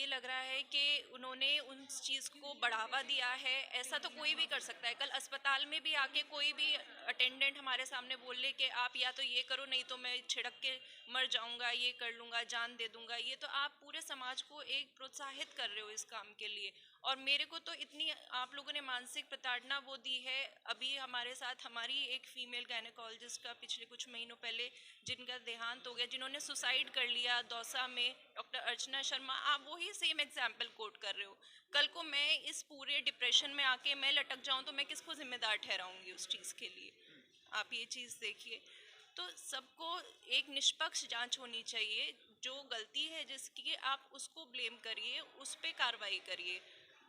ये लग रहा है कि उन्होंने उस चीज़ को बढ़ावा दिया है। ऐसा तो कोई भी कर सकता है। कल अस्पताल में भी आके कोई भी अटेंडेंट हमारे सामने बोल ले कि आप या तो ये करो, नहीं तो मैं छिड़क के मर जाऊंगा, ये कर लूंगा, जान दे दूंगा। ये तो आप पूरे समाज को एक प्रोत्साहित कर रहे हो इस काम के लिए। और मेरे को तो इतनी आप लोगों ने मानसिक प्रताड़ना वो दी है। अभी हमारे साथ हमारी एक फीमेल गायनेकोलॉजिस्ट का पिछले कुछ महीनों पहले जिनका देहांत हो गया, जिन्होंने सुसाइड कर लिया दौसा में, डॉक्टर अर्चना शर्मा। आप वही सेम एग्जाम्पल कोट कर रहे हो। कल को मैं इस पूरे डिप्रेशन में आके मैं लटक जाऊं तो मैं किसको जिम्मेदार ठहराऊंगी उस चीज़ के लिए? आप ये चीज़ देखिए। तो सबको एक निष्पक्ष जांच होनी चाहिए। जो गलती है जिसकी, आप उसको ब्लेम करिए, उस पर कार्रवाई करिए,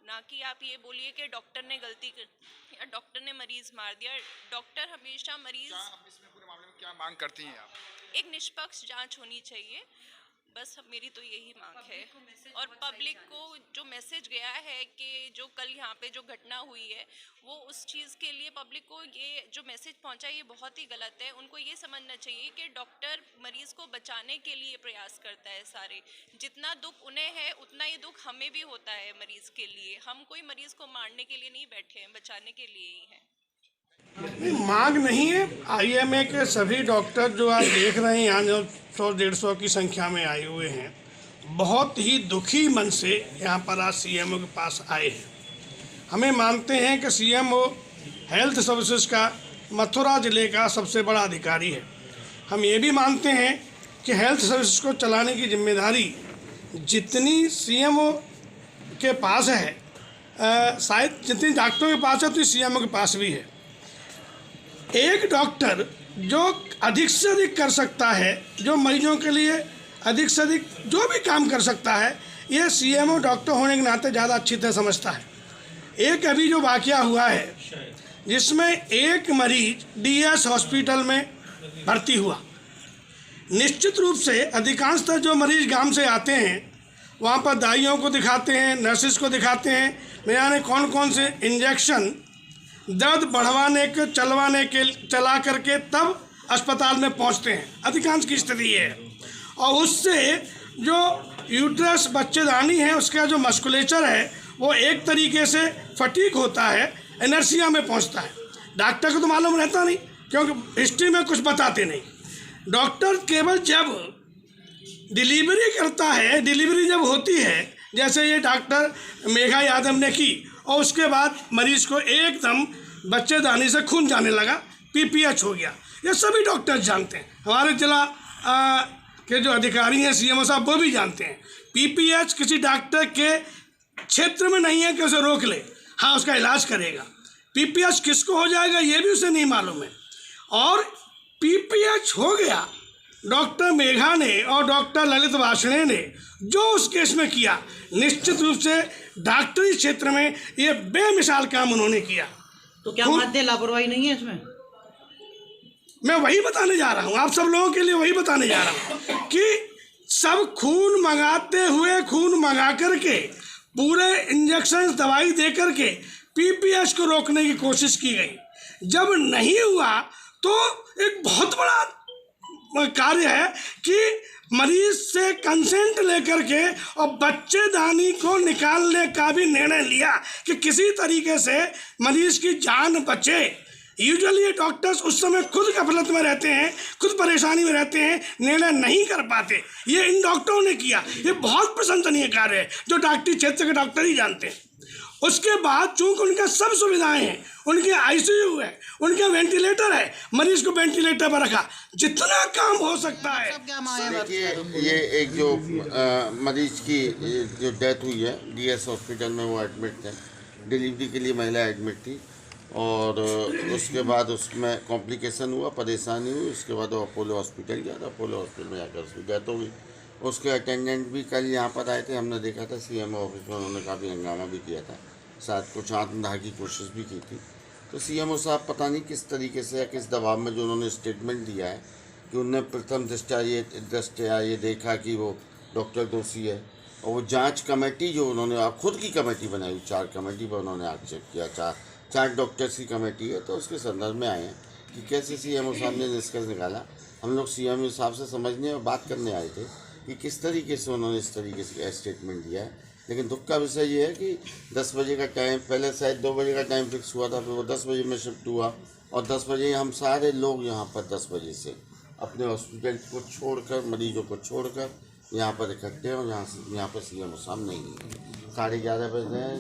ना कि आप ये बोलिए कि डॉक्टर ने गलती कर या डॉक्टर ने मरीज मार दिया। डॉक्टर हमेशा मरीज। आप इसमें पूरे मामले में क्या मांग करती हैं आप? एक निष्पक्ष जांच होनी चाहिए, बस मेरी तो यही मांग है। और पब्लिक को जो मैसेज गया है कि जो कल यहाँ पे जो घटना हुई है, वो उस चीज़ के लिए पब्लिक को ये जो मैसेज पहुँचा ये बहुत ही गलत है। उनको ये समझना चाहिए कि डॉक्टर मरीज़ को बचाने के लिए प्रयास करता है। सारे जितना दुख उन्हें है उतना ही दुख हमें भी होता है मरीज़ के लिए। हम कोई मरीज़ को मारने के लिए नहीं बैठे हैं, बचाने के लिए ही हैं। नहीं, मांग नहीं है। आईएमए के सभी डॉक्टर जो आप देख रहे हैं यहाँ, जो 100-150 की संख्या में आए हुए हैं, बहुत ही दुखी मन से यहाँ पर आज सीएमओ के पास आए हैं। हमें मानते हैं कि सीएमओ हेल्थ सर्विसेज का मथुरा ज़िले का सबसे बड़ा अधिकारी है। हम ये भी मानते हैं कि हेल्थ सर्विसेज को चलाने की जिम्मेदारी जितनी सीएमओ के पास है, शायद जितनी डॉक्टरों के पास है उतनी सीएमओ के पास भी है। एक डॉक्टर जो अधिक से अधिक कर सकता है, जो मरीजों के लिए अधिक से अधिक जो भी काम कर सकता है, ये सीएमओ डॉक्टर होने के नाते ज़्यादा अच्छी तरह समझता है। एक अभी जो वाक़या हुआ है जिसमें एक मरीज डीएस हॉस्पिटल में भर्ती हुआ, निश्चित रूप से अधिकांशतः जो मरीज गांव से आते हैं वहाँ पर दाइयों को दिखाते हैं, नर्सिस को दिखाते हैं, मैंने कौन कौन से इंजेक्शन दर्द बढ़वाने के चलवाने के चला करके तब अस्पताल में पहुंचते हैं। अधिकांश की स्थिति है। और उससे जो यूट्रस बच्चेदानी है उसका जो मस्कुलेचर है वो एक तरीके से फटीक होता है, एनर्सिया में पहुंचता है। डॉक्टर को तो मालूम रहता नहीं, क्योंकि हिस्ट्री में कुछ बताते नहीं। डॉक्टर केवल जब डिलीवरी करता है, डिलीवरी जब होती है, जैसे ये डॉक्टर मेघा यादव ने की, और उसके बाद मरीज को एकदम बच्चेदानी से खून जाने लगा, पीपीएच हो गया। ये सभी डॉक्टर जानते हैं। हमारे जिला के जो अधिकारी हैं सीएमओ साहब, वो भी जानते हैं। पीपीएच किसी डॉक्टर के क्षेत्र में नहीं है कि उसे रोक ले, हाँ उसका इलाज करेगा। पीपीएच किसको हो जाएगा ये भी उसे नहीं मालूम है। और पीपीएच हो गया, डॉक्टर मेघा ने और डॉक्टर ललित वार्ष्णेय ने जो उस केस में किया, निश्चित रूप से डॉक्टरी क्षेत्र में ये बेमिसाल काम उन्होंने किया। तो क्या मानते हैं लापरवाही नहीं है इसमें? मैं वही बताने जा रहा हूँ, आप सब लोगों के लिए वही बताने जा रहा हूँ कि सब खून मंगाते हुए, खून मंगा करके, पूरे इंजेक्शन दवाई दे करके पीपीएच को रोकने की कोशिश की गई। जब नहीं हुआ तो एक बहुत बड़ा कार्य है कि मरीज से कंसेंट लेकर के और बच्चेदानी को निकालने का भी निर्णय लिया कि किसी तरीके से मरीज की जान बचे। यूजुअली डॉक्टर्स उस समय खुद गफलत में रहते हैं, खुद परेशानी में रहते हैं, निर्णय नहीं कर पाते। ये इन डॉक्टरों ने किया। ये बहुत प्रशंसनीय कार्य है जो डॉक्टरी क्षेत्र के डॉक्टर ही जानते हैं। उसके बाद चूंकि उनका सब सुविधाएं हैं, उनके आईसीयू है, उनका वेंटिलेटर है, मरीज को वेंटिलेटर पर रखा, जितना काम हो सकता है। देखिए, ये एक जो मरीज की जो डेथ हुई है डीएस हॉस्पिटल में, वो एडमिट थे, डिलीवरी के लिए महिला एडमिट थी, और उसके बाद उसमें कॉम्प्लिकेशन हुआ, परेशानी हुई। उसके बाद वो अपोलो हॉस्पिटल गया था, अपोलो हॉस्पिटल में जाकर उसकी डेथ हो गई। उसके अटेंडेंट भी कल यहाँ पर आए थे, हमने देखा था सीएमओ ऑफिस में, उन्होंने काफ़ी हंगामा भी किया था, शायद कुछ आत्मदाह की कोशिश भी की थी। तो सीएमओ साहब पता नहीं किस तरीके से या किस दबाव में जो उन्होंने स्टेटमेंट दिया है कि उनने प्रथम दृष्टया ये देखा कि वो डॉक्टर दोषी है, और वो जांच कमेटी जो उन्होंने आप खुद की कमेटी बनाई, 4 कमेटी पर उन्होंने आक्षेप किया, 4 डॉक्टर्स की कमेटी है, तो उसके संदर्भ में आए हैं कि कैसे सीएमओ साहब ने निष्कर्ष निकाला। हम लोग सीएमओ साहब से समझने और बात करने आए थे कि किस तरीके से उन्होंने इस तरीके से स्टेटमेंट दिया है। लेकिन दुख का विषय ये है कि 10 बजे का टाइम, पहले शायद 2 बजे का टाइम फिक्स हुआ था, फिर वो 10 बजे में शिफ्ट हुआ और 10 बजे हम सारे लोग यहाँ पर 10 बजे से अपने हॉस्पिटल को छोड़कर, मरीजों को छोड़कर यहाँ पर इकट्ठे हैं और यहाँ पर CMO साहब नहीं है। 11:30 बजे हैं,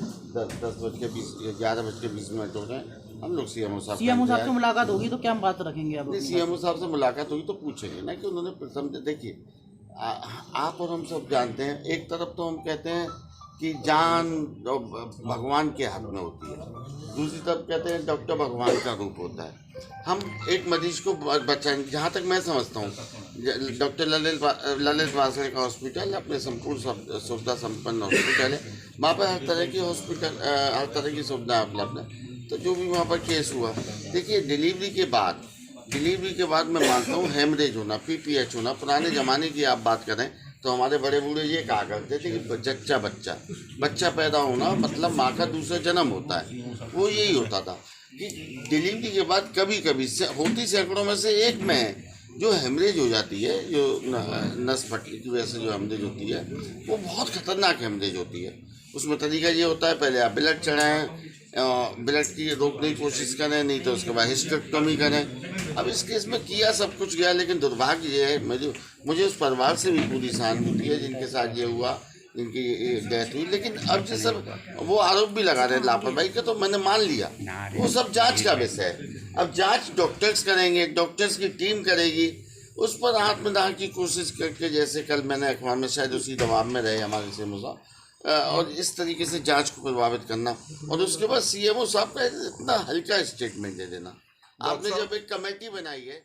11:20 हो गए, हम लोग CMO साहब से मुलाकात होगी तो क्या बात रखेंगे आप? CMO साहब से मुलाकात होगी तो पूछेंगे ना कि उन्होंने प्रथम, देखिए आप और हम सब जानते हैं, एक तरफ तो हम कहते हैं कि जान भगवान के हाथ में होती है, दूसरी तरफ कहते हैं डॉक्टर भगवान का रूप होता है। हम एक मरीज को बचाएंगे, जहाँ तक मैं समझता हूँ डॉक्टर ललित वासले का हॉस्पिटल अपने संपूर्ण सुविधा संपन्न हॉस्पिटल है, वहाँ पर हर तरह की सुविधा उपलब्ध है। तो जो भी वहाँ पर केस हुआ, देखिए डिलीवरी के बाद मैं मानता हूँ हेमरेज होना, PPH होना, पुराने ज़माने की आप बात करें तो हमारे बड़े बूढ़े ये कहा करते थे कि बच्चा पैदा होना मतलब माँ का दूसरा जन्म होता है। वो यही होता था कि डिलीवरी के बाद कभी कभी होती सैकड़ों में से एक में जो हेमरेज हो जाती है, जो नस फटने की वजह से जो हेमरेज होती है, वो बहुत खतरनाक हेमरेज होती है। उसमें तरीका ये होता है, पहले आप ब्लड चढ़ाएं, ब्लड की रोकने की कोशिश करें, नहीं तो उसके बाद हिस्टेक्टोमी करें। अब इस केस में किया सब कुछ गया, लेकिन दुर्भाग्य ये है, मुझे उस परिवार से भी पूरी सहानुभूति है जिनके साथ ये हुआ, जिनकी डेथ हुई। लेकिन अब जो सब वो आरोप भी लगा रहे हैं लापरवाही का, तो मैंने मान लिया, वो सब जांच का विषय है। अब जांच डॉक्टर्स करेंगे, डॉक्टर्स की टीम करेगी, उस पर आत्मदाह की कोशिश करके, जैसे कल मैंने अखबार में शायद उसी दबाव में रहे हमारे CMO साहब, और इस तरीके से जांच को प्रभावित करना, और उसके बाद CMO साहब का इतना हल्का स्टेटमेंट दे देना। आपने जब एक कमेटी बनाई है